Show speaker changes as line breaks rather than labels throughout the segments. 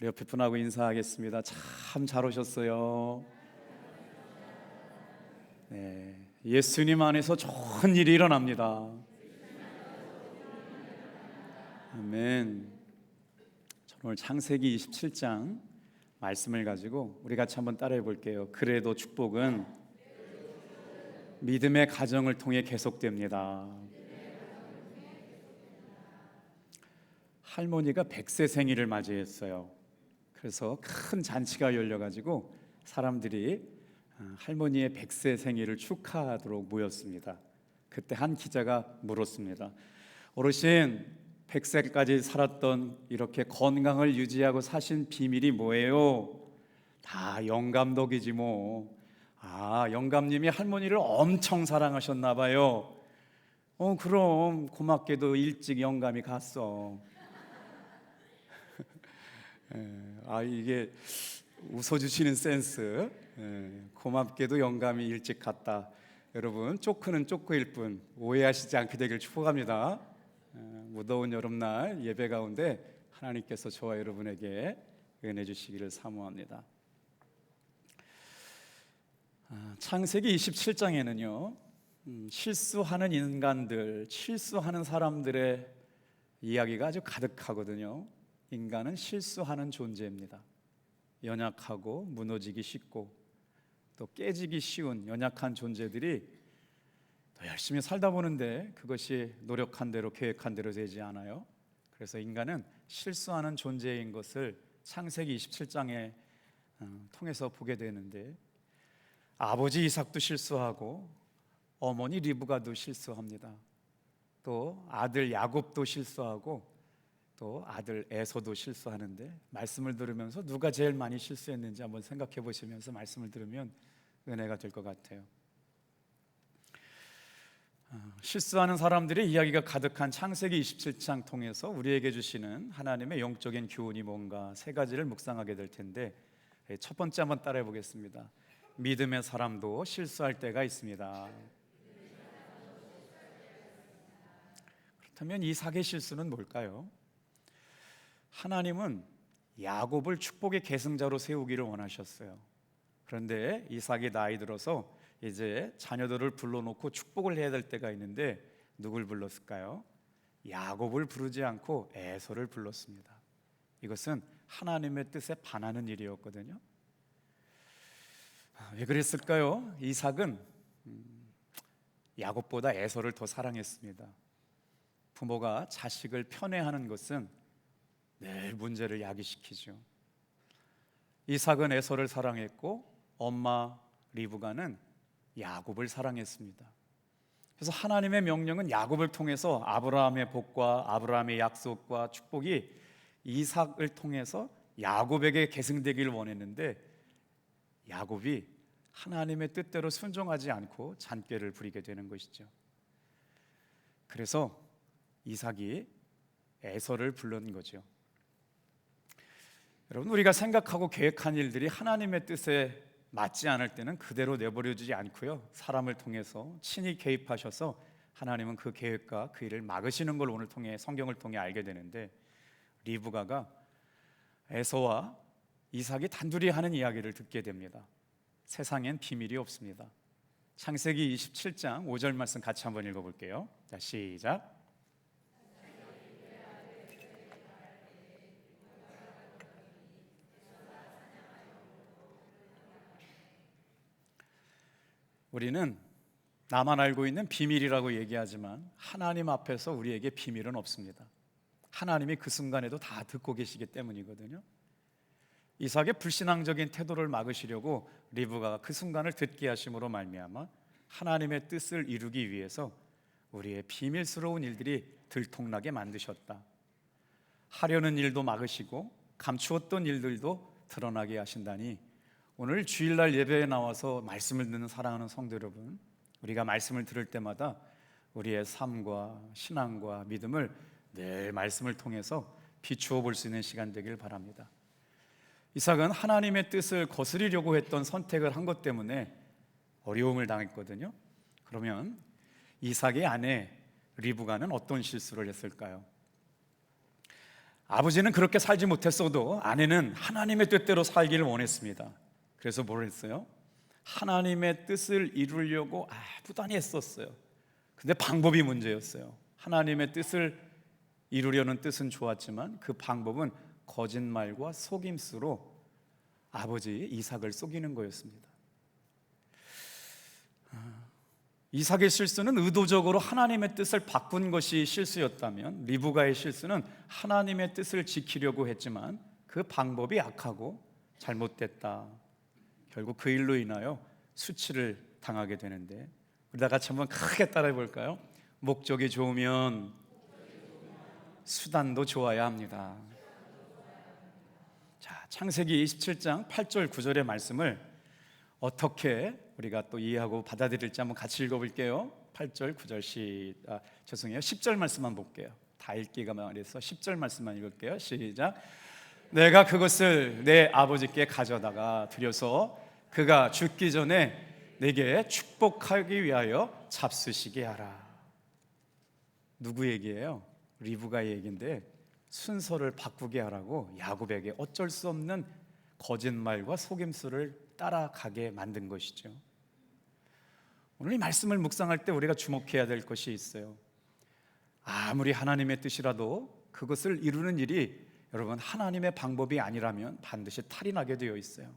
우리 옆에 분하고 인사하겠습니다. 참 잘 오셨어요. 네, 예수님 안에서 좋은 일이 일어납니다. 아멘. 저는 오늘 창세기 27장 말씀을 가지고 우리 같이 한번 따라해 볼게요. 그래도 축복은 믿음의 가정을 통해 계속됩니다. 할머니가 100세 생일을 맞이했어요. 그래서 큰 잔치가 열려가지고 사람들이 할머니의 100세 생일을 축하하도록 모였습니다. 그때 한 기자가 물었습니다. 어르신, 100세까지 살았던 이렇게 건강을 유지하고 사신 비밀이 뭐예요? 다 영감 덕이지 뭐. 영감님이 할머니를 엄청 사랑하셨나 봐요. 그럼 고맙게도 일찍 영감이 갔어. 이게 웃어주시는 센스. 고맙게도 영감이 일찍 갔다. 여러분, 쪼크는 쪼크일 뿐 오해하시지 않게 되길 축복합니다. 무더운 여름날 예배 가운데 하나님께서 저와 여러분에게 은혜 주시기를 사모합니다. 창세기 27장에는요 실수하는 인간들, 실수하는 사람들의 이야기가 아주 가득하거든요. 인간은 실수하는 존재입니다. 연약하고 무너지기 쉽고 또 깨지기 쉬운 연약한 존재들이 더 열심히 살다 보는데 그것이 노력한 대로 계획한 대로 되지 않아요. 그래서 인간은 실수하는 존재인 것을 창세기 27장에 통해서 보게 되는데, 아버지 이삭도 실수하고 어머니 리브가도 실수합니다. 또 아들 야곱도 실수하고 또 아들 에서도 실수하는데, 말씀을 들으면서 누가 제일 많이 실수했는지 한번 생각해 보시면서 말씀을 들으면 은혜가 될 것 같아요. 실수하는 사람들의 이야기가 가득한 창세기 27장 통해서 우리에게 주시는 하나님의 영적인 교훈이 뭔가 세 가지를 묵상하게 될 텐데, 첫 번째 한번 따라해 보겠습니다. 믿음의 사람도 실수할 때가 있습니다. 그렇다면 이삭의 실수는 뭘까요? 하나님은 야곱을 축복의 계승자로 세우기를 원하셨어요. 그런데 이삭이 나이 들어서 이제 자녀들을 불러놓고 축복을 해야 될 때가 있는데 누굴 불렀을까요? 야곱을 부르지 않고 에서를 불렀습니다. 이것은 하나님의 뜻에 반하는 일이었거든요. 왜 그랬을까요? 이삭은 야곱보다 에서를 더 사랑했습니다. 부모가 자식을 편애하는 것은 늘 문제를 야기시키죠. 이삭은 에서를 사랑했고 엄마 리브가는 야곱을 사랑했습니다. 그래서 하나님의 명령은 야곱을 통해서 아브라함의 복과 아브라함의 약속과 축복이 이삭을 통해서 야곱에게 계승되기를 원했는데, 야곱이 하나님의 뜻대로 순종하지 않고 잔꾀를 부리게 되는 것이죠. 그래서 이삭이 에서를 부른 거죠. 여러분, 우리가 생각하고 계획한 일들이 하나님의 뜻에 맞지 않을 때는 그대로 내버려두지 않고요, 사람을 통해서 친히 개입하셔서 하나님은 그 계획과 그 일을 막으시는 걸 오늘 통해 성경을 통해 알게 되는데, 리브가가 에서와 이삭이 단둘이 하는 이야기를 듣게 됩니다. 세상엔 비밀이 없습니다. 창세기 27장 5절 말씀 같이 한번 읽어볼게요. 자, 시작. 우리는 나만 알고 있는 비밀이라고 얘기하지만 하나님 앞에서 우리에게 비밀은 없습니다. 하나님이 그 순간에도 다 듣고 계시기 때문이거든요. 이삭의 불신앙적인 태도를 막으시려고 리브가가 그 순간을 듣게 하심으로 말미암아 하나님의 뜻을 이루기 위해서 우리의 비밀스러운 일들이 들통나게 만드셨다. 하려는 일도 막으시고 감추었던 일들도 드러나게 하신다니, 오늘 주일날 예배에 나와서 말씀을 듣는 사랑하는 성도 여러분, 우리가 말씀을 들을 때마다 우리의 삶과 신앙과 믿음을 늘 말씀을 통해서 비추어 볼 수 있는 시간 되길 바랍니다. 이삭은 하나님의 뜻을 거스리려고 했던 선택을 한 것 때문에 어려움을 당했거든요. 그러면 이삭의 아내 리브가는 어떤 실수를 했을까요? 아버지는 그렇게 살지 못했어도 아내는 하나님의 뜻대로 살기를 원했습니다. 그래서 뭘 했어요? 하나님의 뜻을 이루려고 부단히 했었어요. 근데 방법이 문제였어요. 하나님의 뜻을 이루려는 뜻은 좋았지만 그 방법은 거짓말과 속임수로 아버지 이삭을 속이는 거였습니다. 이삭의 실수는 의도적으로 하나님의 뜻을 바꾼 것이 실수였다면 리브가의 실수는 하나님의 뜻을 지키려고 했지만 그 방법이 악하고 잘못됐다. 결국 그 일로 인하여 수치를 당하게 되는데, 우리 다 같이 한번 크게 따라해 볼까요? 목적이 좋으면 수단도 좋아야 합니다. 자, 창세기 27장 8절 9절의 말씀을 어떻게 우리가 또 이해하고 받아들일지 한번 같이 읽어볼게요. 8절 9절 10절 말씀만 볼게요. 다 읽기가 말해서 10절 말씀만 읽을게요. 시작. 내가 그것을 내 아버지께 가져다가 드려서 그가 죽기 전에 내게 축복하기 위하여 잡수시게 하라. 누구 얘기예요? 리브가의 얘기인데 순서를 바꾸게 하라고 야곱에게 어쩔 수 없는 거짓말과 속임수를 따라가게 만든 것이죠. 오늘 이 말씀을 묵상할 때 우리가 주목해야 될 것이 있어요. 아무리 하나님의 뜻이라도 그것을 이루는 일이 여러분 하나님의 방법이 아니라면 반드시 탈이 나게 되어 있어요.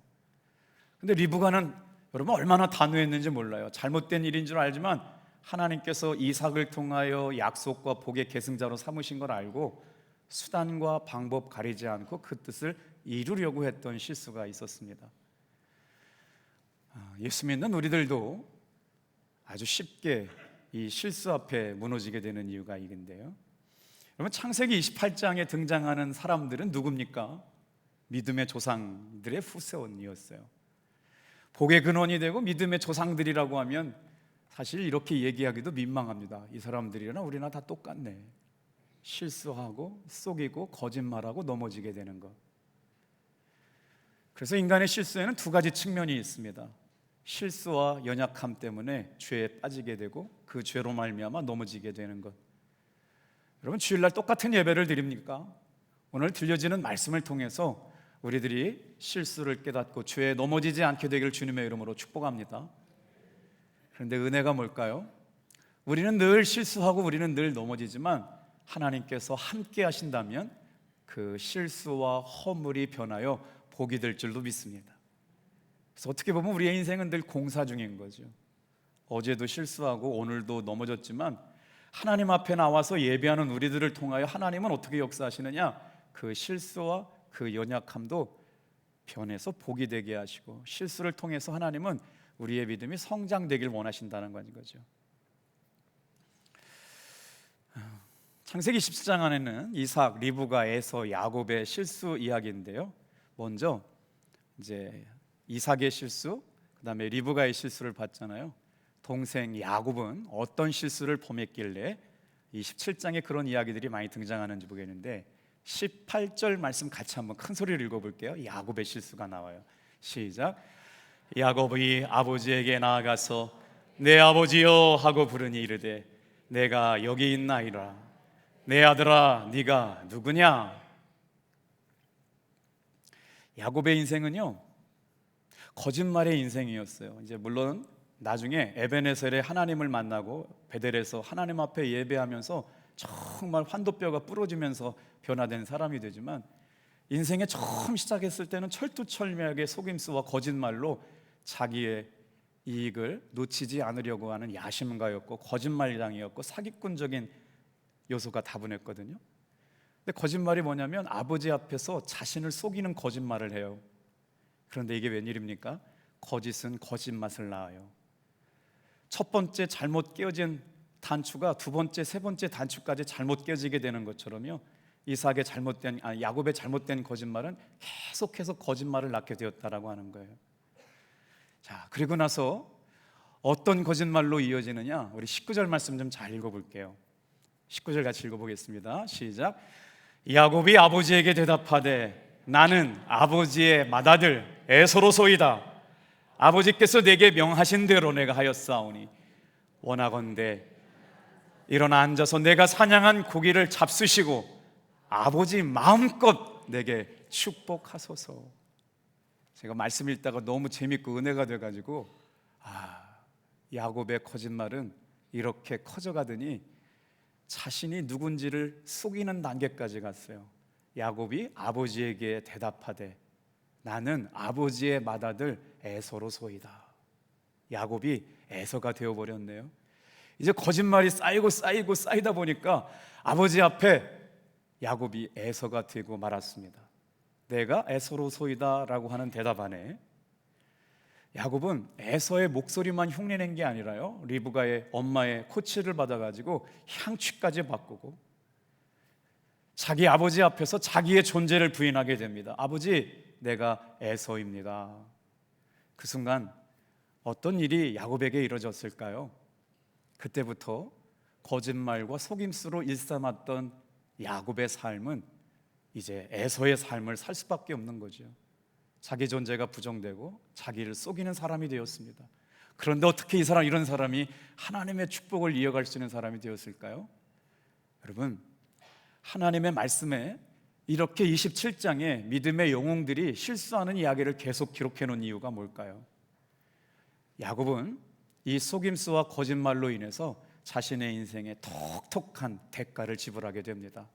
근데 리브가는 여러분 얼마나 단호했는지 몰라요. 잘못된 일인 줄 알지만 하나님께서 이삭을 통하여 약속과 복의 계승자로 삼으신 걸 알고 수단과 방법 가리지 않고 그 뜻을 이루려고 했던 실수가 있었습니다. 예수 믿는 우리들도 아주 쉽게 이 실수 앞에 무너지게 되는 이유가 이건데요. 여러분 창세기 28장에 등장하는 사람들은 누굽니까? 믿음의 조상들의 후손이었어요. 복의 근원이 되고 믿음의 조상들이라고 하면 사실 이렇게 얘기하기도 민망합니다. 이 사람들이나 우리나 다 똑같네. 실수하고 속이고 거짓말하고 넘어지게 되는 것. 그래서 인간의 실수에는 두 가지 측면이 있습니다. 실수와 연약함 때문에 죄에 빠지게 되고 그 죄로 말미암아 넘어지게 되는 것. 여러분 주일날 똑같은 예배를 드립니까? 오늘 들려지는 말씀을 통해서 우리들이 실수를 깨닫고 죄에 넘어지지 않게 되기를 주님의 이름으로 축복합니다. 그런데 은혜가 뭘까요? 우리는 늘 실수하고 우리는 늘 넘어지지만 하나님께서 함께 하신다면 그 실수와 허물이 변하여 복이 될 줄로 믿습니다. 그래서 어떻게 보면 우리의 인생은 늘 공사 중인 거죠. 어제도 실수하고 오늘도 넘어졌지만 하나님 앞에 나와서 예배하는 우리들을 통하여 하나님은 어떻게 역사하시느냐? 그 실수와 그 연약함도 변해서 복이 되게 하시고 실수를 통해서 하나님은 우리의 믿음이 성장되길 원하신다는 거죠. 창세기 17장 안에는 이삭, 리브가, 에서, 야곱의 실수 이야기인데요. 먼저 이제 이삭의 실수, 그다음에 리브가의 실수를 봤잖아요. 동생 야곱은 어떤 실수를 범했길래 이 17장에 그런 이야기들이 많이 등장하는지 보겠는데 18절 말씀 같이 한번 큰 소리로 읽어볼게요. 야곱의 실수가 나와요. 시작. 야곱이 아버지에게 나아가서 내 아버지여 하고 부르니 이르되 내가 여기 있나이다. 내 아들아 네가 누구냐? 야곱의 인생은요 거짓말의 인생이었어요. 이제 물론 나중에 에베네셀에 하나님을 만나고 베델에서 하나님 앞에 예배하면서 정말 환도뼈가 부러지면서 변화된 사람이 되지만 인생의 처음 시작했을 때는 철두철미하게 속임수와 거짓말로 자기의 이익을 놓치지 않으려고 하는 야심가였고 거짓말장이었고 사기꾼적인 요소가 다분했거든요. 근데 거짓말이 뭐냐면 아버지 앞에서 자신을 속이는 거짓말을 해요. 그런데 이게 웬일입니까? 거짓은 거짓맛을 낳아요. 첫 번째 잘못 깨어진 단추가 두 번째, 세 번째 단추까지 잘못 깨어지게 되는 것처럼요. 야곱의 잘못된 거짓말은 계속해서 거짓말을 낳게 되었다라고 하는 거예요. 자, 그리고 나서 어떤 거짓말로 이어지느냐? 우리 19절 말씀 좀 잘 읽어볼게요. 19절 같이 읽어보겠습니다. 시작. 야곱이 아버지에게 대답하되 나는 아버지의 맏아들 에서로소이다. 아버지께서 내게 명하신 대로 내가 하였사오니 원하건대 일어나 앉아서 내가 사냥한 고기를 잡수시고 아버지 마음껏 내게 축복하소서. 제가 말씀 읽다가 너무 재밌고 은혜가 돼가지고 야곱의 거짓말은 이렇게 커져가더니 자신이 누군지를 속이는 단계까지 갔어요. 야곱이 아버지에게 대답하되 나는 아버지의 맏아들 에서로소이다. 야곱이 에서가 되어버렸네요. 이제 거짓말이 쌓이고 쌓이다 보니까 아버지 앞에 야곱이 에서가 되고 말았습니다. 내가 에서로소이다 라고 하는 대답 안에 야곱은 에서의 목소리만 흉내낸 게 아니라요, 리브가의 엄마의 코치를 받아가지고 향취까지 바꾸고 자기 아버지 앞에서 자기의 존재를 부인하게 됩니다. 아버지, 내가 에서입니다. 그 순간 어떤 일이 야곱에게 이루어졌을까요? 그때부터 거짓말과 속임수로 일삼았던 야곱의 삶은 이제 에서의 삶을 살 수밖에 없는 거죠. 자기 존재가 부정되고 자기를 속이는 사람이 되었습니다. 그런데 어떻게 이런 사람이 하나님의 축복을 이어갈 수 있는 사람이 되었을까요? 여러분, 하나님의 말씀에 이렇게 27장에 믿음의 영웅들이 실수하는 이야기를 계속 기록해 놓은 이유가 뭘까요? 야곱은 이 속임수와 거짓말로 인해서 자신의 인생에 톡톡한 대가를 지불하게 됩니다.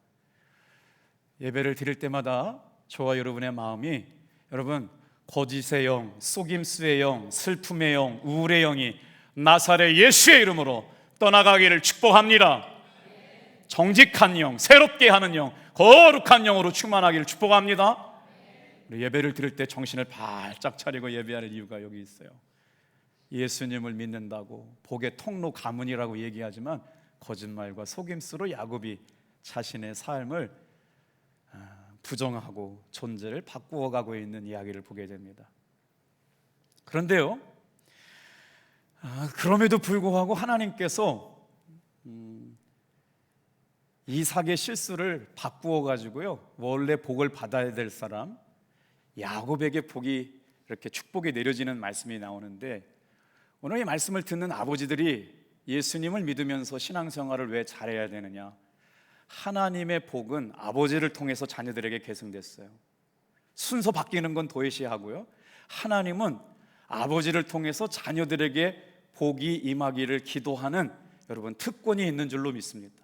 예배를 드릴 때마다 저와 여러분의 마음이, 여러분, 거짓의 영, 속임수의 영, 슬픔의 영, 우울의 영이 나사렛 예수의 이름으로 떠나가기를 축복합니다. 정직한 영, 새롭게 하는 영, 거룩한 영으로 충만하기를 축복합니다. 우리 예배를 드릴 때 정신을 바짝 차리고 예배하는 이유가 여기 있어요. 예수님을 믿는다고 복의 통로 가문이라고 얘기하지만 거짓말과 속임수로 야곱이 자신의 삶을 부정하고 존재를 바꾸어가고 있는 이야기를 보게 됩니다. 그런데요, 그럼에도 불구하고 하나님께서 이삭의 실수를 바꾸어가지고요, 원래 복을 받아야 될 사람 야곱에게 복이, 이렇게 축복이 내려지는 말씀이 나오는데, 오늘 이 말씀을 듣는 아버지들이 예수님을 믿으면서 신앙생활을 왜 잘해야 되느냐? 하나님의 복은 아버지를 통해서 자녀들에게 계승됐어요. 순서 바뀌는 건 도외시하고요, 하나님은 아버지를 통해서 자녀들에게 복이 임하기를 기도하는, 여러분, 특권이 있는 줄로 믿습니다.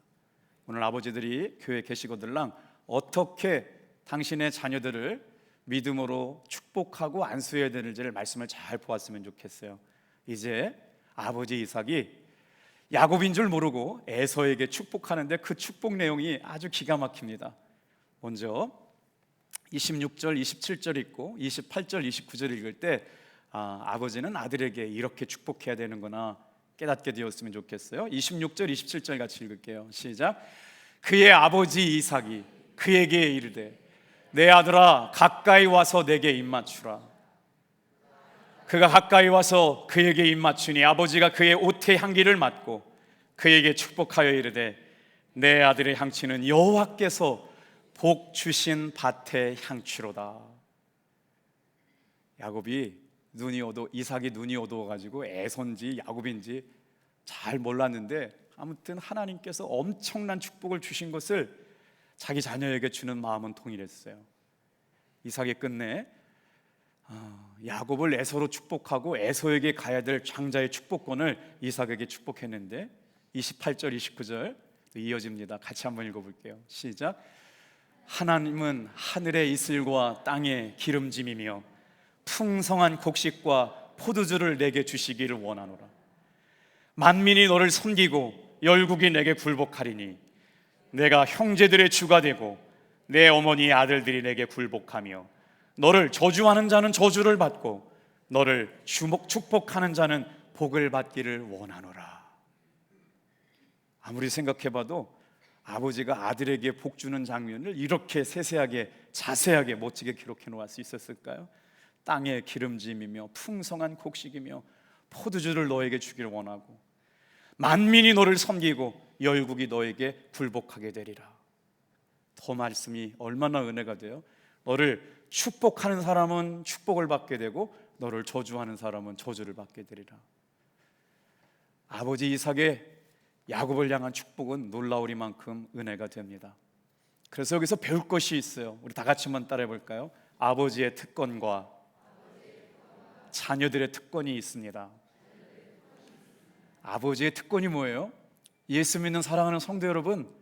오늘 아버지들이 교회에 계시거들랑 어떻게 당신의 자녀들을 믿음으로 축복하고 안수해야 되는지를 말씀을 잘 보았으면 좋겠어요. 이제 아버지 이삭이 야곱인 줄 모르고 에서에게 축복하는데 그 축복 내용이 아주 기가 막힙니다. 먼저 26절, 27절 읽고 28절, 29절 읽을 때 아버지는 아들에게 이렇게 축복해야 되는구나 깨닫게 되었으면 좋겠어요. 26절, 27절 같이 읽을게요. 시작. 그의 아버지 이삭이 그에게 이르되 내 아들아 가까이 와서 내게 입맞추라. 그가 가까이 와서 그에게 입맞추니 아버지가 그의 옷의 향기를 맡고 그에게 축복하여 이르되 내 아들의 향취는 여호와께서 복 주신 밭의 향취로다. 이삭이 눈이 어두워가지고 에서인지 야곱인지 잘 몰랐는데, 아무튼 하나님께서 엄청난 축복을 주신 것을 자기 자녀에게 주는 마음은 동일했어요. 이삭이 끝내 야곱을 에서로 축복하고 에서에게 가야 될 장자의 축복권을 이삭에게 축복했는데 28절, 29절 이어집니다. 같이 한번 읽어볼게요. 시작. 하나님은 하늘의 이슬과 땅의 기름짐이며 풍성한 곡식과 포도주를 내게 주시기를 원하노라. 만민이 너를 섬기고 열국이 내게 굴복하리니 내가 형제들의 주가 되고 내 어머니의 아들들이 내게 굴복하며 너를 저주하는 자는 저주를 받고 너를 축복하는 자는 복을 받기를 원하노라. 아무리 생각해봐도 아버지가 아들에게 복 주는 장면을 이렇게 세세하게 자세하게 멋지게 기록해 놓을 수 있었을까요? 땅의 기름짐이며 풍성한 곡식이며 포도주를 너에게 주기를 원하고 만민이 너를 섬기고 열국이 너에게 굴복하게 되리라. 더 말씀이 얼마나 은혜가 돼요. 너를 축복하는 사람은 축복을 받게 되고 너를 저주하는 사람은 저주를 받게 되리라. 아버지 이삭의 야곱을 향한 축복은 놀라우리만큼 은혜가 됩니다. 그래서 여기서 배울 것이 있어요. 우리 다 같이 한번 따라해 볼까요? 아버지의 특권과 자녀들의 특권이 있습니다. 아버지의 특권이 뭐예요? 예수 믿는 사랑하는 성도 여러분,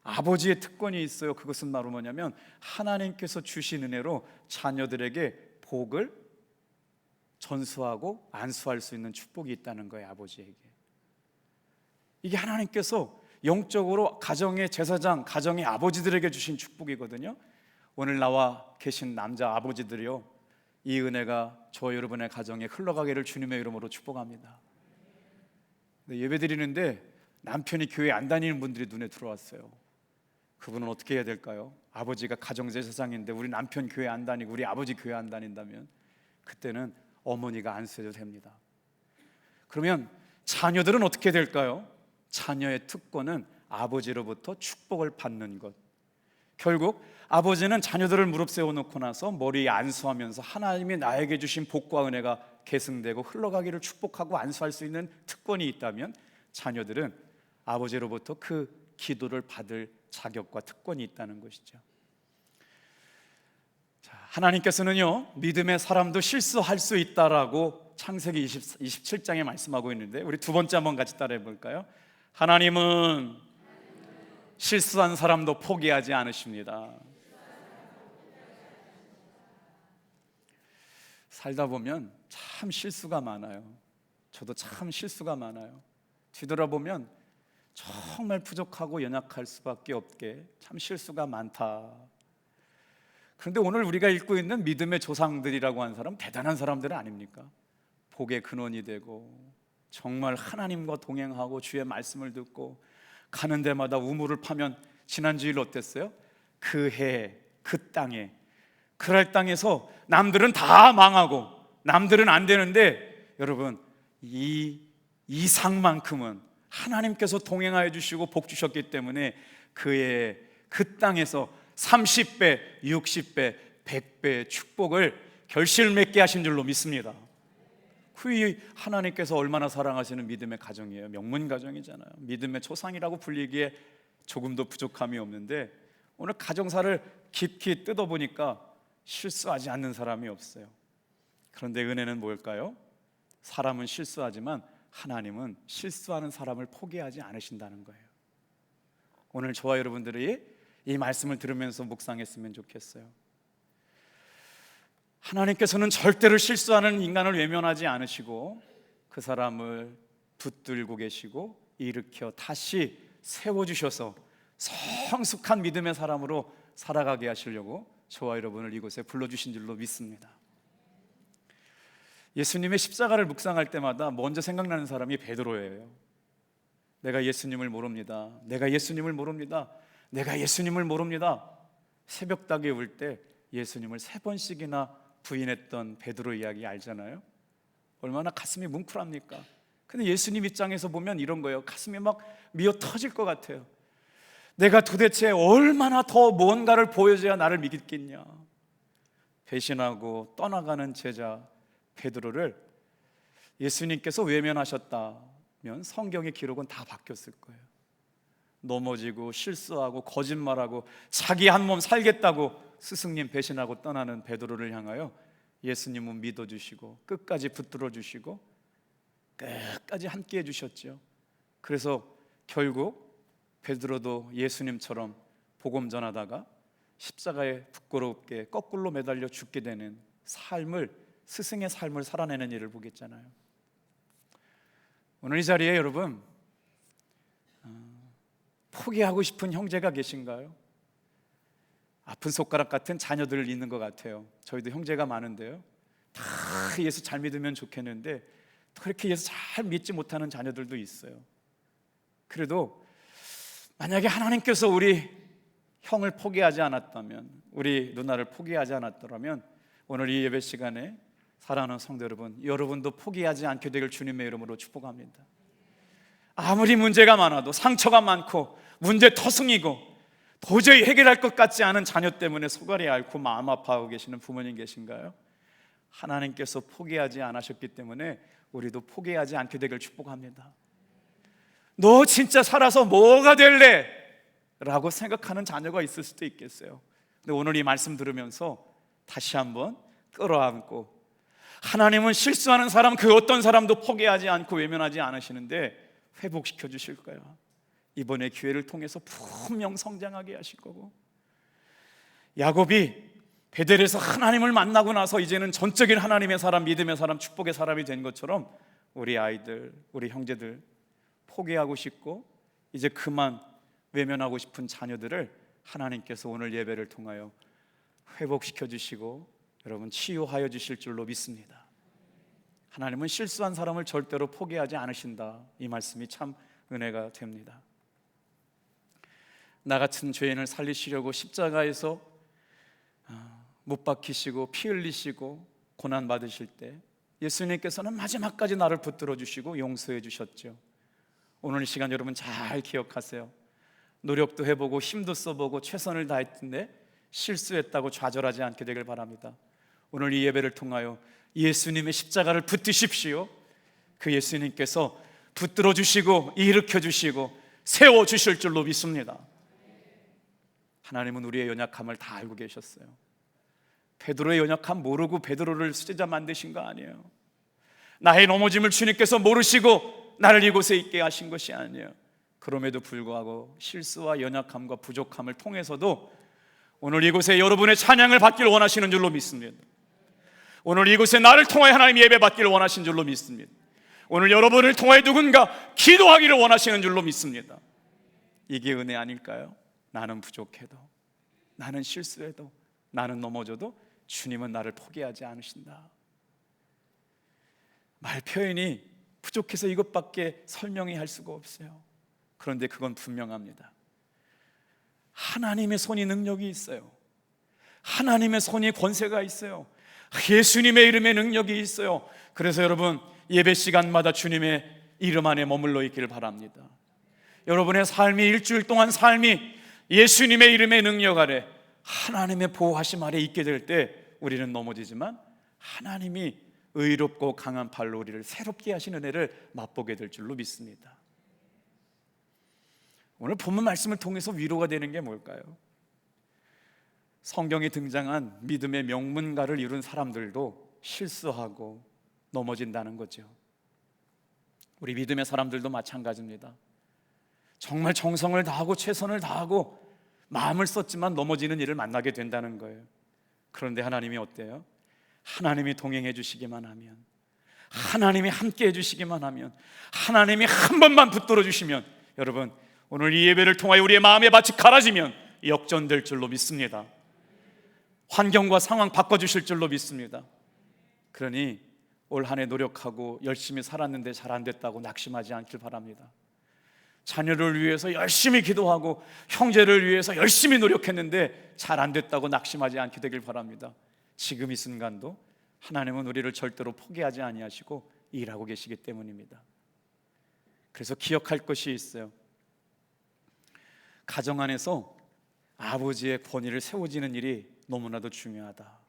아버지의 특권이 있어요. 그것은 바로 뭐냐면 하나님께서 주신 은혜로 자녀들에게 복을 전수하고 안수할 수 있는 축복이 있다는 거예요. 아버지에게. 이게 하나님께서 영적으로 가정의 제사장, 가정의 아버지들에게 주신 축복이거든요. 오늘 나와 계신 남자 아버지들이요, 이 은혜가 저 여러분의 가정에 흘러가기를 주님의 이름으로 축복합니다. 예배 드리는데 남편이 교회 안 다니는 분들이 눈에 들어왔어요. 그분은 어떻게 해야 될까요? 아버지가 가정제사장인데 우리 남편 교회 안 다니고 우리 아버지 교회 안 다닌다면 그때는 어머니가 안수해도 됩니다. 그러면 자녀들은 어떻게 될까요? 자녀의 특권은 아버지로부터 축복을 받는 것. 결국 아버지는 자녀들을 무릎 세워놓고 나서 머리에 안수하면서 하나님이 나에게 주신 복과 은혜가 계승되고 흘러가기를 축복하고 안수할 수 있는 특권이 있다면, 자녀들은 아버지로부터 그 기도를 받을 자격과 특권이 있다는 것이죠. 자, 하나님께서는요, 믿음의 사람도 실수할 수 있다라고 창세기 27장에 말씀하고 있는데, 우리 두 번째 한번 같이 따라해 볼까요? 하나님은 실수한 사람도 포기하지 않으십니다. 살다 보면 참 실수가 많아요. 저도 참 실수가 많아요. 뒤돌아보면 정말 부족하고 연약할 수밖에 없게 참 실수가 많다. 그런데 오늘 우리가 읽고 있는 믿음의 조상들이라고 하는 사람, 대단한 사람들은 아닙니까? 복의 근원이 되고 정말 하나님과 동행하고 주의 말씀을 듣고 가는 데마다 우물을 파면, 지난 주일 어땠어요? 그 해, 그 땅에, 그랄 땅에서 남들은 다 망하고 남들은 안 되는데, 여러분 이 이상만큼은 하나님께서 동행하여 주시고 복 주셨기 때문에 그의 그 땅에서 30배, 60배, 100배의 축복을 결실맺게 하신 줄로 믿습니다. 그 하나님께서 얼마나 사랑하시는 믿음의 가정이에요. 명문 가정이잖아요. 믿음의 초상이라고 불리기에 조금도 부족함이 없는데, 오늘 가정사를 깊이 뜯어보니까 실수하지 않는 사람이 없어요. 그런데 은혜는 뭘까요? 사람은 실수하지만 하나님은 실수하는 사람을 포기하지 않으신다는 거예요. 오늘 저와 여러분들이 이 말씀을 들으면서 묵상했으면 좋겠어요. 하나님께서는 절대로 실수하는 인간을 외면하지 않으시고 그 사람을 붙들고 계시고 일으켜 다시 세워주셔서 성숙한 믿음의 사람으로 살아가게 하시려고 저와 여러분을 이곳에 불러주신 줄로 믿습니다. 예수님의 십자가를 묵상할 때마다 먼저 생각나는 사람이 베드로예요. 내가 예수님을 모릅니다. 내가 예수님을 모릅니다. 내가 예수님을 모릅니다. 새벽닭에 울 때 예수님을 3번씩이나 부인했던 베드로 이야기 알잖아요. 얼마나 가슴이 뭉클합니까? 근데 예수님 입장에서 보면 이런 거예요. 가슴이 막 미어 터질 것 같아요. 내가 도대체 얼마나 더 뭔가를 보여줘야 나를 믿겠냐. 배신하고 떠나가는 제자 베드로를 예수님께서 외면하셨다면 성경의 기록은 다 바뀌었을 거예요. 넘어지고 실수하고 거짓말하고 자기 한 몸 살겠다고 스승님 배신하고 떠나는 베드로를 향하여 예수님은 믿어주시고 끝까지 붙들어 주시고 끝까지 함께 해주셨죠. 그래서 결국 베드로도 예수님처럼 복음 전하다가 십자가에 부끄럽게 거꾸로 매달려 죽게 되는 삶을, 스승의 삶을 살아내는 일을 보겠잖아요. 오늘 이 자리에 여러분 포기하고 싶은 형제가 계신가요? 아픈 손가락 같은 자녀들을 잇는 것 같아요. 저희도 형제가 많은데요, 다 예수 잘 믿으면 좋겠는데 그렇게 예수 잘 믿지 못하는 자녀들도 있어요. 그래도 만약에 하나님께서 우리 형을 포기하지 않았다면, 우리 누나를 포기하지 않았더라면 오늘 이 예배 시간에 사랑하는 성도 여러분, 여러분도 포기하지 않게 되길 주님의 이름으로 축복합니다. 아무리 문제가 많아도, 상처가 많고 문제 터승이고 도저히 해결할 것 같지 않은 자녀 때문에 소갈이 앓고 마음 아파하고 계시는 부모님 계신가요? 하나님께서 포기하지 않으셨기 때문에 우리도 포기하지 않게 되길 축복합니다. 너 진짜 살아서 뭐가 될래? 라고 생각하는 자녀가 있을 수도 있겠어요. 근데 오늘 이 말씀 들으면서 다시 한번 끌어안고, 하나님은 실수하는 사람 그 어떤 사람도 포기하지 않고 외면하지 않으시는데 회복시켜 주실 거야. 이번에 기회를 통해서 분명 성장하게 하실 거고, 야곱이 베델에서 하나님을 만나고 나서 이제는 전적인 하나님의 사람, 믿음의 사람, 축복의 사람이 된 것처럼 우리 아이들, 우리 형제들 포기하고 싶고 이제 그만 외면하고 싶은 자녀들을 하나님께서 오늘 예배를 통하여 회복시켜 주시고 여러분 치유하여 주실 줄로 믿습니다. 하나님은 실수한 사람을 절대로 포기하지 않으신다. 이 말씀이 참 은혜가 됩니다. 나 같은 죄인을 살리시려고 십자가에서 못 박히시고 피 흘리시고 고난 받으실 때 예수님께서는 마지막까지 나를 붙들어 주시고 용서해 주셨죠. 오늘 이 시간 여러분 잘 기억하세요. 노력도 해보고 힘도 써보고 최선을 다했는데 실수했다고 좌절하지 않게 되길 바랍니다. 오늘 이 예배를 통하여 예수님의 십자가를 붙드십시오. 그 예수님께서 붙들어 주시고 일으켜 주시고 세워 주실 줄로 믿습니다. 하나님은 우리의 연약함을 다 알고 계셨어요. 베드로의 연약함 모르고 베드로를 수제자 만드신 거 아니에요. 나의 넘어짐을 주님께서 모르시고 나를 이곳에 있게 하신 것이 아니에요. 그럼에도 불구하고 실수와 연약함과 부족함을 통해서도 오늘 이곳에 여러분의 찬양을 받기를 원하시는 줄로 믿습니다. 오늘 이곳에 나를 통하여 하나님 예배 받기를 원하시는 줄로 믿습니다. 오늘 여러분을 통하여 누군가 기도하기를 원하시는 줄로 믿습니다. 이게 은혜 아닐까요? 나는 부족해도, 나는 실수해도, 나는 넘어져도 주님은 나를 포기하지 않으신다. 말 표현이 부족해서 이것밖에 설명이 할 수가 없어요. 그런데 그건 분명합니다. 하나님의 손이 능력이 있어요. 하나님의 손이 권세가 있어요. 예수님의 이름에 능력이 있어요. 그래서 여러분 예배 시간마다 주님의 이름 안에 머물러 있기를 바랍니다. 여러분의 삶이 일주일 동안 삶이 예수님의 이름의 능력 아래 하나님의 보호하심 아래 있게 될 때 우리는 넘어지지만 하나님이 의롭고 강한 팔로 우리를 새롭게 하시는 은혜를 맛보게 될 줄로 믿습니다. 오늘 본문 말씀을 통해서 위로가 되는 게 뭘까요? 성경에 등장한 믿음의 명문가를 이룬 사람들도 실수하고 넘어진다는 거죠. 우리 믿음의 사람들도 마찬가지입니다. 정말 정성을 다하고 최선을 다하고 마음을 썼지만 넘어지는 일을 만나게 된다는 거예요. 그런데 하나님이 어때요? 하나님이 동행해 주시기만 하면, 하나님이 함께 해주시기만 하면, 하나님이 한 번만 붙들어 주시면, 여러분 오늘 이 예배를 통하여 우리의 마음의 밭이 갈아지면 역전될 줄로 믿습니다. 환경과 상황 바꿔주실 줄로 믿습니다. 그러니 올 한 해 노력하고 열심히 살았는데 잘 안 됐다고 낙심하지 않길 바랍니다. 자녀를 위해서 열심히 기도하고 형제를 위해서 열심히 노력했는데 잘 안 됐다고 낙심하지 않게 되길 바랍니다. 지금 이 순간도 하나님은 우리를 절대로 포기하지 아니하시고 일하고 계시기 때문입니다. 그래서 기억할 것이 있어요. 가정 안에서 아버지의 권위를 세워지는 일이 너무나도 중요하다.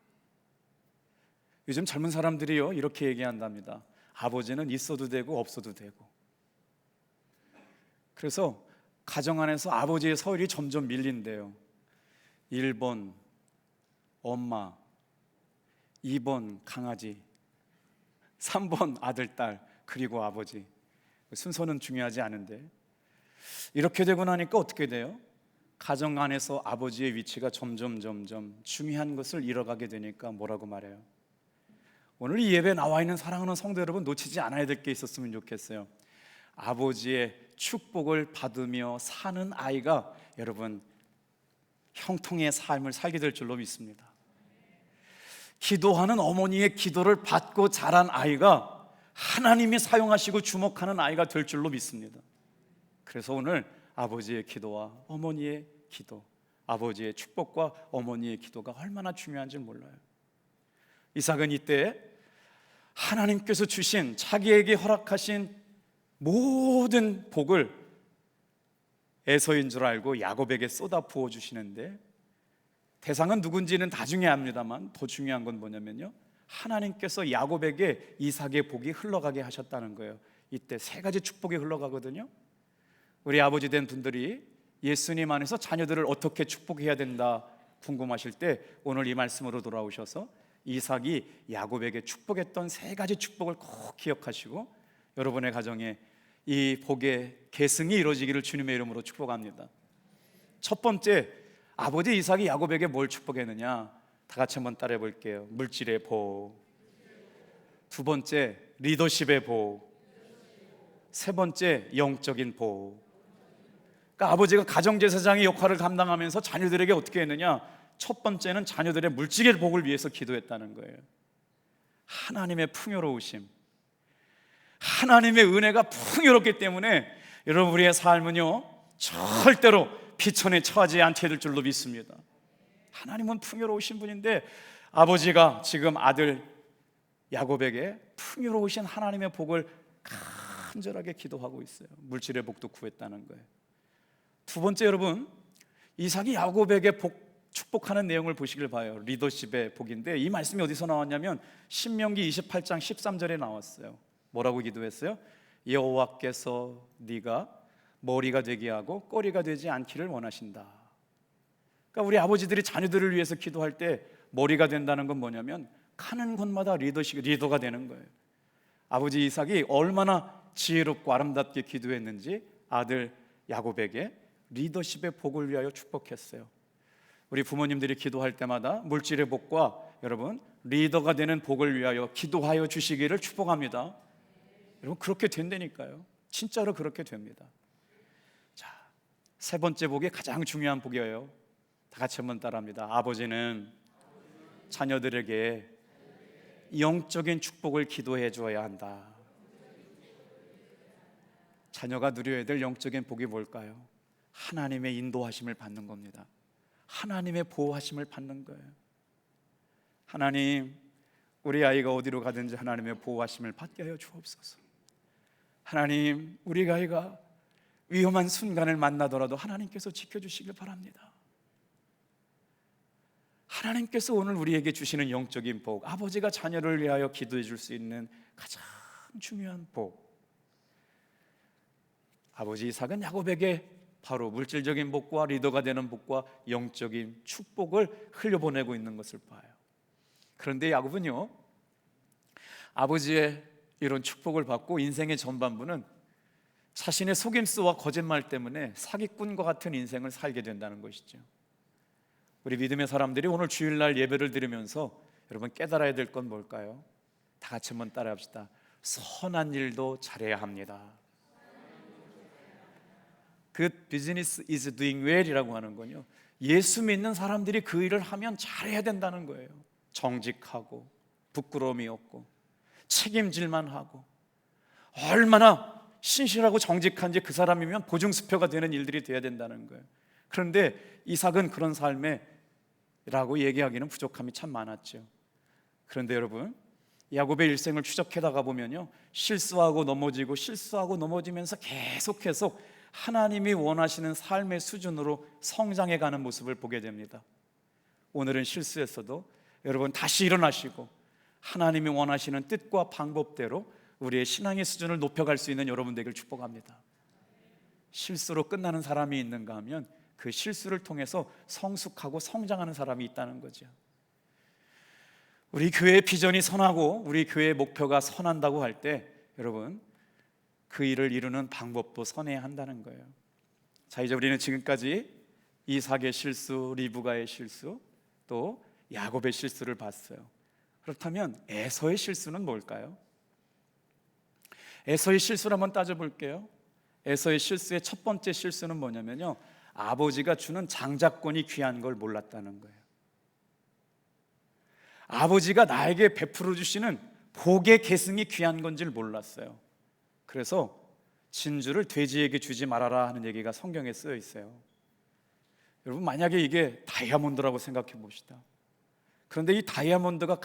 요즘 젊은 사람들이요 이렇게 얘기한답니다. 아버지는 있어도 되고 없어도 되고. 그래서 가정 안에서 아버지의 서열이 점점 밀린대요. 1번 엄마, 2번 강아지, 3번 아들, 딸, 그리고 아버지. 순서는 중요하지 않은데 이렇게 되고 나니까 어떻게 돼요? 가정 안에서 아버지의 위치가 점점 중요한 것을 잃어가게 되니까 뭐라고 말해요? 오늘 이 예배에 나와 있는 사랑하는 성도 여러분, 놓치지 않아야 될 게 있었으면 좋겠어요. 아버지의 축복을 받으며 사는 아이가 여러분 형통의 삶을 살게 될 줄로 믿습니다. 기도하는 어머니의 기도를 받고 자란 아이가 하나님이 사용하시고 주목하는 아이가 될 줄로 믿습니다. 그래서 오늘 아버지의 기도와 어머니의 기도, 아버지의 축복과 어머니의 기도가 얼마나 중요한지 몰라요. 이삭은 이때 하나님께서 주신 자기에게 허락하신 모든 복을 에서인 줄 알고 야곱에게 쏟아 부어 주시는데, 대상은 누군지는 다 중요합니다만 더 중요한 건 뭐냐면요, 하나님께서 야곱에게 이삭의 복이 흘러가게 하셨다는 거예요. 이때 세 가지 축복이 흘러가거든요. 우리 아버지 된 분들이 예수님 안에서 자녀들을 어떻게 축복해야 된다 궁금하실 때 오늘 이 말씀으로 돌아오셔서 이삭이 야곱에게 축복했던 세 가지 축복을 꼭 기억하시고 여러분의 가정에 이 복의 계승이 이루어지기를 주님의 이름으로 축복합니다. 첫 번째, 아버지 이삭이 야곱에게 뭘 축복했느냐? 다 같이 한번 따라해 볼게요. 물질의 복. 두 번째, 리더십의 복. 세 번째, 영적인 복. 그러니까 아버지가 가정제사장의 역할을 감당하면서 자녀들에게 어떻게 했느냐? 첫 번째는 자녀들의 물질의 복을 위해서 기도했다는 거예요. 하나님의 풍요로우심, 하나님의 은혜가 풍요롭기 때문에 여러분 우리의 삶은요 절대로 비천에 처하지 않게 될 줄로 믿습니다. 하나님은 풍요로우신 분인데 아버지가 지금 아들 야곱에게 풍요로우신 하나님의 복을 간절하게 기도하고 있어요. 물질의 복도 구했다는 거예요. 두 번째, 여러분 이삭이 야곱에게 축복하는 내용을 보시길 봐요. 리더십의 복인데 이 말씀이 어디서 나왔냐면 신명기 28장 13절에 나왔어요. 뭐라고 기도했어요? 여호와께서 네가 머리가 되게 하고 꼬리가 되지 않기를 원하신다. 그러니까 우리 아버지들이 자녀들을 위해서 기도할 때 머리가 된다는 건 뭐냐면 가는 곳마다 리더가 되는 거예요. 아버지 이삭이 얼마나 지혜롭고 아름답게 기도했는지 아들 야곱에게 리더십의 복을 위하여 축복했어요. 우리 부모님들이 기도할 때마다 물질의 복과 여러분 리더가 되는 복을 위하여 기도하여 주시기를 축복합니다. 여러분 그렇게 된다니까요. 진짜로 그렇게 됩니다. 자, 세 번째 복이 가장 중요한 복이에요. 다 같이 한번 따라합니다. 아버지는 자녀들에게 영적인 축복을 기도해 주어야 한다. 자녀가 누려야 될 영적인 복이 뭘까요? 하나님의 인도하심을 받는 겁니다. 하나님의 보호하심을 받는 거예요. 하나님, 우리 아이가 어디로 가든지 하나님의 보호하심을 받게 하여 주옵소서. 하나님, 우리 아이가 위험한 순간을 만나더라도 하나님께서 지켜주시길 바랍니다. 하나님께서 오늘 우리에게 주시는 영적인 복, 아버지가 자녀를 위하여 기도해 줄 수 있는 가장 중요한 복. 아버지 이삭은 야곱에게 바로 물질적인 복과 리더가 되는 복과 영적인 축복을 흘려보내고 있는 것을 봐요. 그런데 야곱은요, 아버지의 이런 축복을 받고 인생의 전반부는 자신의 속임수와 거짓말 때문에 사기꾼과 같은 인생을 살게 된다는 것이죠. 우리 믿음의 사람들이 오늘 주일날 예배를 드리면서 여러분 깨달아야 될 건 뭘까요? 다 같이 한번 따라합시다. 선한 일도 잘해야 합니다. Good business is doing well이라고 하는 건요, 예수 믿는 사람들이 그 일을 하면 잘해야 된다는 거예요. 정직하고 부끄러움이 없고 책임질만 하고 얼마나 신실하고 정직한지 그 사람이면 보증수표가 되는 일들이 돼야 된다는 거예요. 그런데 이삭은 그런 삶에라고 얘기하기는 부족함이 참 많았죠. 그런데 여러분 야곱의 일생을 추적해다가 보면요, 실수하고 넘어지면서 계속 하나님이 원하시는 삶의 수준으로 성장해가는 모습을 보게 됩니다. 오늘은 실수했어도 여러분 다시 일어나시고 하나님이 원하시는 뜻과 방법대로 우리의 신앙의 수준을 높여갈 수 있는 여러분 되길 축복합니다. 실수로 끝나는 사람이 있는가 하면 그 실수를 통해서 성숙하고 성장하는 사람이 있다는 거죠. 우리 교회의 비전이 선하고 우리 교회의 목표가 선한다고 할 때 여러분 그 일을 이루는 방법도 선해야 한다는 거예요. 자, 이제 우리는 지금까지 이삭의 실수, 리브가의 실수, 또 야곱의 실수를 봤어요. 그렇다면 에서의 실수는 뭘까요? 에서의 실수를 한번 따져볼게요. 에서의 실수의 첫 번째 실수는 뭐냐면요, 아버지가 주는 장자권이 귀한 걸 몰랐다는 거예요. 아버지가 나에게 베풀어 주시는 복의 계승이 귀한 건지를 몰랐어요. 그래서 진주를 돼지에게 주지 말아라 하는 얘기가 성경에 쓰여 있어요. 여러분 만약에 이게 다이아몬드라고 생각해 봅시다. 그런데 이 다이아몬드가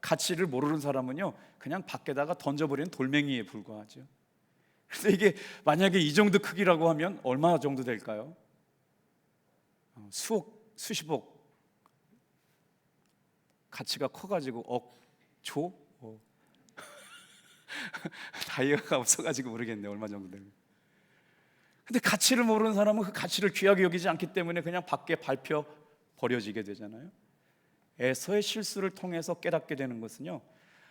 가치를 모르는 사람은요 그냥 밖에다가 던져버리는 돌멩이에 불과하죠. 그래서 이게 만약에 이 정도 크기라고 하면 얼마 정도 될까요? 수억, 수십억 가치가 커가지고 조? 다이아가 없어가지고 모르겠네 얼마 정도 되는. 근데 가치를 모르는 사람은 그 가치를 귀하게 여기지 않기 때문에 그냥 밖에 밟혀 버려지게 되잖아요. 에서의 실수를 통해서 깨닫게 되는 것은요,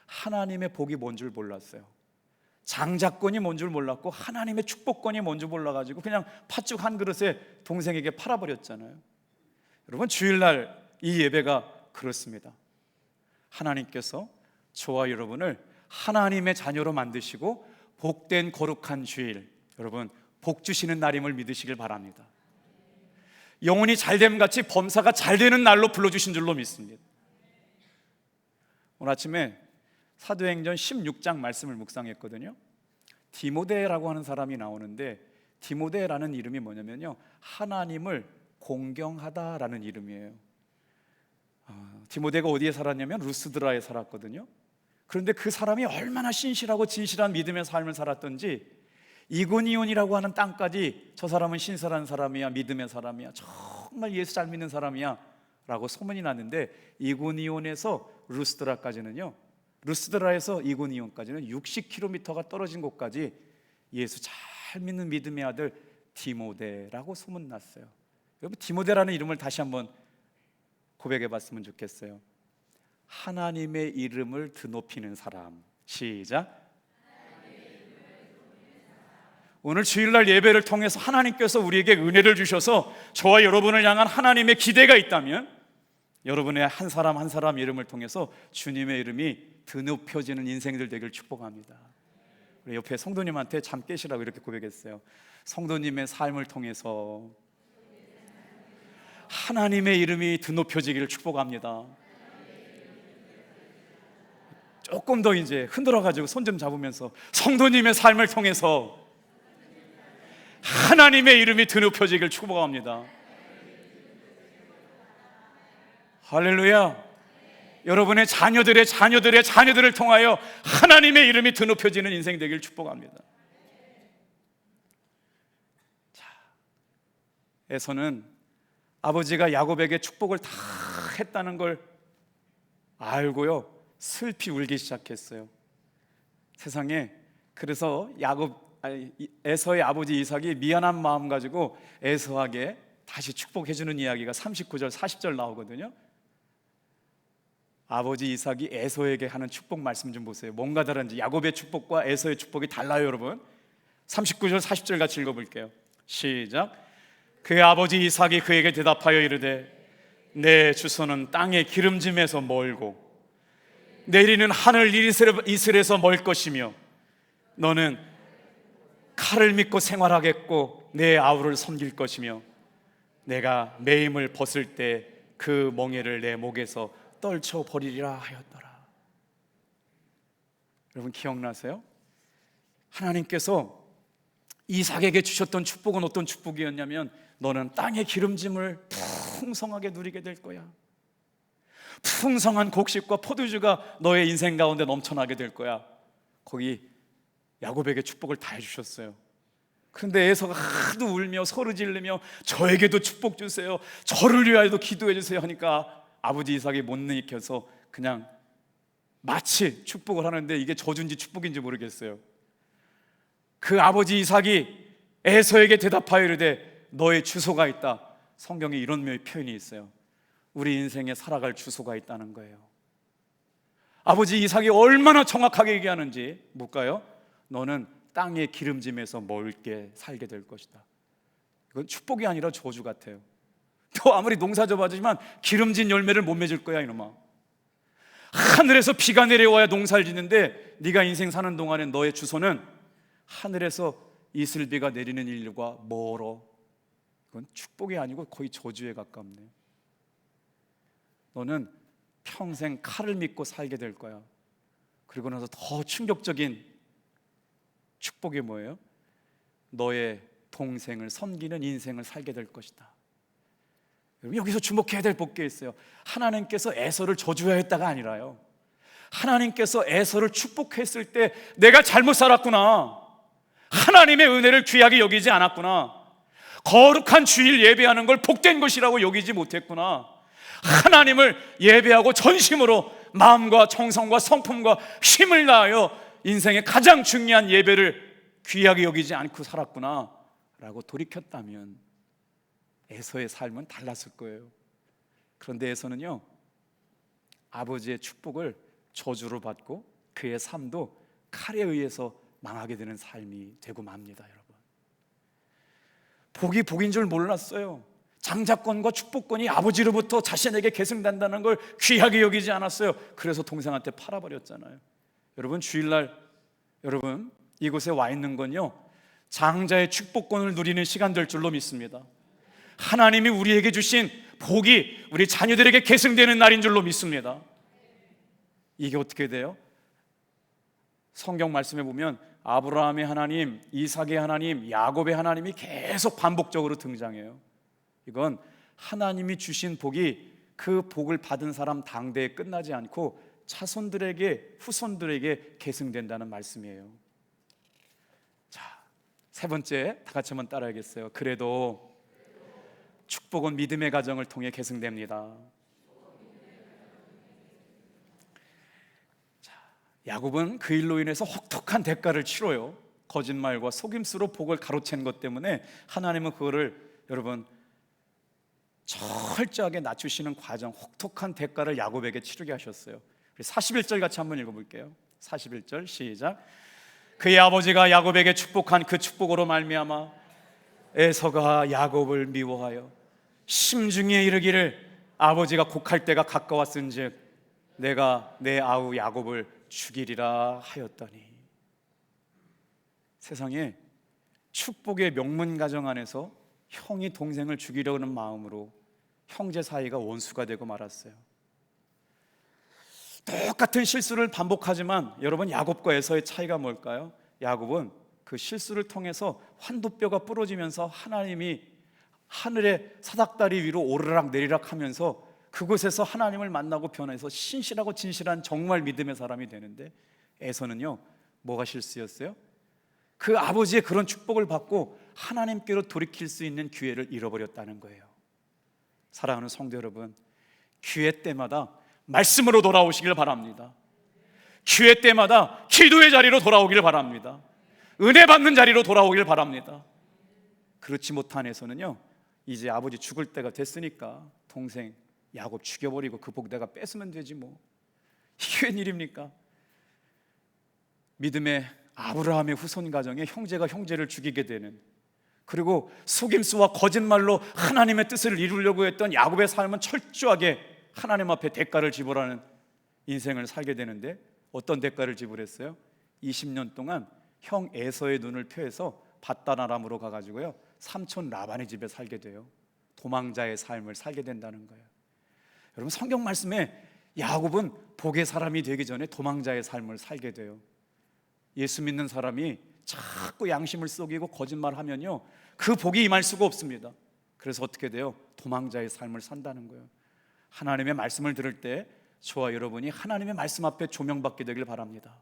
하나님의 복이 뭔 줄 몰랐어요. 장자권이 뭔 줄 몰랐고 하나님의 축복권이 뭔 줄 몰라가지고 그냥 팥죽 한 그릇에 동생에게 팔아버렸잖아요. 여러분, 주일날 이 예배가 그렇습니다. 하나님께서 저와 여러분을 하나님의 자녀로 만드시고 복된 거룩한 주일, 여러분 복 주시는 날임을 믿으시길 바랍니다. 영혼이 잘됨같이 범사가 잘되는 날로 불러주신 줄로 믿습니다. 오늘 아침에 사도행전 16장 말씀을 묵상했거든요. 디모데라고 하는 사람이 나오는데, 디모데라는 이름이 뭐냐면요, 하나님을 공경하다라는 이름이에요. 디모데가 어디에 살았냐면 루스드라에 살았거든요. 그런데 그 사람이 얼마나 신실하고 진실한 믿음의 삶을 살았던지, 이고니온이라고 하는 땅까지 저 사람은 신실한 사람이야, 믿음의 사람이야, 정말 예수 잘 믿는 사람이야 라고 소문이 났는데, 이고니온에서 루스드라까지는요, 루스드라에서 이고니온까지는 60km가 떨어진 곳까지 예수 잘 믿는 믿음의 아들 디모데라고 소문났어요. 여러분, 디모데라는 이름을 다시 한번 고백해 봤으면 좋겠어요. 하나님의 이름을 드높이는 사람. 시작. 오늘 주일날 예배를 통해서 하나님께서 우리에게 은혜를 주셔서 저와 여러분을 향한 하나님의 기대가 있다면, 여러분의 한 사람 한 사람 이름을 통해서 주님의 이름이 드높여지는 인생들 되길 축복합니다. 우리 옆에 성도님한테 잠 깨시라고 이렇게 고백했어요. 성도님의 삶을 통해서 하나님의 이름이 드높여지기를 축복합니다. 조금 더 이제 흔들어가지고 손 좀 잡으면서, 성도님의 삶을 통해서 하나님의 이름이 드높여지기를 축복합니다. 할렐루야. 여러분의 자녀들을 통하여 하나님의 이름이 드높여지는 인생 되길 축복합니다. 자, 에서는 아버지가 야곱에게 축복을 다 했다는 걸 알고요, 슬피 울기 시작했어요. 세상에, 그래서 에서의 아버지 이삭이 미안한 마음 가지고 에서에게 다시 축복해주는 이야기가 39절 40절 나오거든요. 아버지 이삭이 에서에게 하는 축복 말씀 좀 보세요. 뭔가 다른지. 야곱의 축복과 에서의 축복이 달라요, 여러분. 39절 40절 같이 읽어볼게요. 시작. 그의 아버지 이삭이 그에게 대답하여 이르되, 내 주소는 땅의 기름짐에서 멀고 내리는 하늘 이슬에서 멀 것이며, 너는 칼을 믿고 생활하겠고 내 아우를 섬길 것이며, 내가 매임을 벗을 때 그 멍에를 내 목에서 떨쳐버리리라 하였더라. 여러분 기억나세요? 하나님께서 이삭에게 주셨던 축복은 어떤 축복이었냐면, 너는 땅의 기름짐을 풍성하게 누리게 될 거야. 풍성한 곡식과 포도주가 너의 인생 가운데 넘쳐나게 될 거야. 거기 야곱에게 축복을 다 해주셨어요. 그런데 에서가 하도 울며 소리 지르며 저에게도 축복 주세요, 저를 위하여도 기도해 주세요 하니까 아버지 이삭이 못 느껴서 그냥 마치 축복을 하는데 이게 저주인지 축복인지 모르겠어요. 그 아버지 이삭이 에서에게 대답하여 이르되, 너의 주소가 있다. 성경에 이런 표현이 있어요. 우리 인생에 살아갈 주소가 있다는 거예요. 아버지 이삭이 얼마나 정확하게 얘기하는지 볼까요? 너는 땅의 기름짐에서 멀게 살게 될 것이다. 이건 축복이 아니라 저주 같아요. 너 아무리 농사 져봐지만 기름진 열매를 못 맺을 거야, 이놈아. 하늘에서 비가 내려와야 농사를 짓는데 네가 인생 사는 동안에 너의 주소는 하늘에서 이슬비가 내리는 일과 멀어. 이건 축복이 아니고 거의 저주에 가깝네요. 너는 평생 칼을 믿고 살게 될 거야. 그리고 나서 더 충격적인 축복이 뭐예요? 너의 동생을 섬기는 인생을 살게 될 것이다. 여기서 주목해야 될 복게 있어요. 하나님께서 에서를 저주하였다가 아니라요, 하나님께서 에서를 축복했을 때 내가 잘못 살았구나, 하나님의 은혜를 귀하게 여기지 않았구나, 거룩한 주일 예배하는 걸 복된 것이라고 여기지 못했구나, 하나님을 예배하고 전심으로 마음과 정성과 성품과 힘을 다하여 인생의 가장 중요한 예배를 귀하게 여기지 않고 살았구나 라고 돌이켰다면 에서의 삶은 달랐을 거예요. 그런데 에서는요, 아버지의 축복을 저주로 받고 그의 삶도 칼에 의해서 망하게 되는 삶이 되고 맙니다. 여러분, 복이 복인 줄 몰랐어요. 장자권과 축복권이 아버지로부터 자신에게 계승된다는 걸 귀하게 여기지 않았어요. 그래서 동생한테 팔아버렸잖아요. 여러분, 주일날 여러분 이곳에 와 있는 건요, 장자의 축복권을 누리는 시간 될 줄로 믿습니다. 하나님이 우리에게 주신 복이 우리 자녀들에게 계승되는 날인 줄로 믿습니다. 이게 어떻게 돼요? 성경 말씀에 보면 아브라함의 하나님, 이삭의 하나님, 야곱의 하나님이 계속 반복적으로 등장해요. 이건 하나님이 주신 복이 그 복을 받은 사람 당대에 끝나지 않고 자손들에게, 후손들에게 계승된다는 말씀이에요. 자, 세 번째, 다 같이 한번 따라하겠어요. 그래도 축복은 믿음의 가정을 통해 계승됩니다. 자, 야곱은 그 일로 인해서 혹독한 대가를 치러요. 거짓말과 속임수로 복을 가로챈 것 때문에 하나님은 그거를 여러분 철저하게 낮추시는 과정, 혹독한 대가를 야곱에게 치르게 하셨어요. 41절 같이 한번 읽어볼게요. 41절 시작. 그의 아버지가 야곱에게 축복한 그 축복으로 말미암아 에서가 야곱을 미워하여 심중에 이르기를 아버지가 곡할 때가 가까웠은즉 내가 내 아우 야곱을 죽이리라 하였더니. 세상에 축복의 명문 가정 안에서 형이 동생을 죽이려는 마음으로 형제 사이가 원수가 되고 말았어요. 똑같은 실수를 반복하지만 여러분, 야곱과 에서의 차이가 뭘까요? 야곱은 그 실수를 통해서 환도뼈가 부러지면서 하나님이 하늘의 사닥다리 위로 오르락 내리락 하면서 그곳에서 하나님을 만나고 변해서 신실하고 진실한 정말 믿음의 사람이 되는데, 에서는요, 뭐가 실수였어요? 그 아버지의 그런 축복을 받고 하나님께로 돌이킬 수 있는 기회를 잃어버렸다는 거예요. 사랑하는 성도 여러분, 기회 때마다 말씀으로 돌아오시길 바랍니다. 기회 때마다 기도의 자리로 돌아오길 바랍니다. 은혜 받는 자리로 돌아오길 바랍니다. 그렇지 못한 에서는요, 이제 아버지 죽을 때가 됐으니까 동생 야곱 죽여버리고 그 복 내가 뺏으면 되지 뭐, 이게 웬일입니까? 믿음의 아브라함의 후손 가정에 형제가 형제를 죽이게 되는, 그리고 속임수와 거짓말로 하나님의 뜻을 이루려고 했던 야곱의 삶은 철저하게 하나님 앞에 대가를 지불하는 인생을 살게 되는데, 어떤 대가를 지불했어요? 20년 동안 형 에서의 눈을 펴서 밧다나람으로 가가지고요, 삼촌 라반의 집에 살게 돼요. 도망자의 삶을 살게 된다는 거예요. 여러분, 성경 말씀에 야곱은 복의 사람이 되기 전에 도망자의 삶을 살게 돼요. 예수 믿는 사람이 자꾸 양심을 속이고 거짓말하면요, 그 복이 임할 수가 없습니다. 그래서 어떻게 돼요? 도망자의 삶을 산다는 거예요. 하나님의 말씀을 들을 때 저와 여러분이 하나님의 말씀 앞에 조명받게 되길 바랍니다.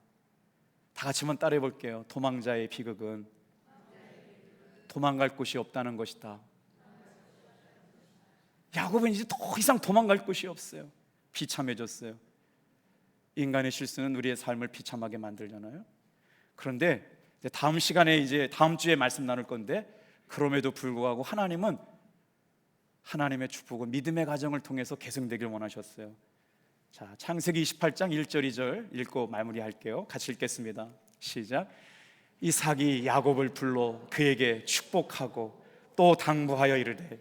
다 같이 한번 따라해 볼게요. 도망자의 비극은 도망갈 곳이 없다는 것이다. 야곱은 이제 더 이상 도망갈 곳이 없어요. 비참해졌어요. 인간의 실수는 우리의 삶을 비참하게 만들잖아요. 그런데 다음 시간에 이제 다음 주에 말씀 나눌 건데, 그럼에도 불구하고 하나님은 하나님의 축복은 믿음의 가정을 통해서 계승되길 원하셨어요. 자, 창세기 28장 1절 2절 읽고 마무리할게요. 같이 읽겠습니다. 시작. 이삭이 야곱을 불러 그에게 축복하고 또 당부하여 이르되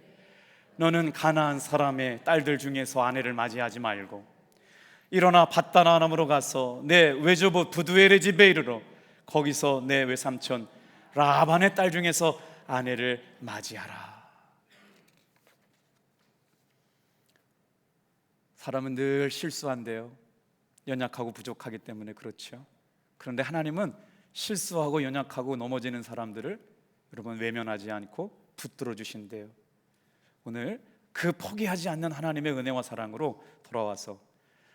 너는 가나안 사람의 딸들 중에서 아내를 맞이하지 말고 일어나 밧다나람으로 가서 내 외조부 부두엘의 집에 이르러 거기서 내 외삼촌 라반의 딸 중에서 아내를 맞이하라. 사람은 늘 실수한대요. 연약하고 부족하기 때문에 그렇죠. 그런데 하나님은 실수하고 연약하고 넘어지는 사람들을 여러분 외면하지 않고 붙들어 주신대요. 오늘 그 포기하지 않는 하나님의 은혜와 사랑으로 돌아와서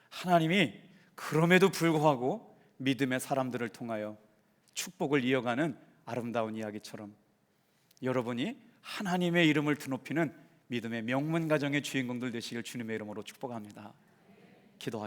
하나님이 그럼에도 불구하고 믿음의 사람들을 통하여 축복을 이어가는 아름다운 이야기처럼 여러분이 하나님의 이름을 드높이는 믿음의 명문 가정의 주인공들 되시길 주님의 이름으로 축복합니다. 기도하겠습니다.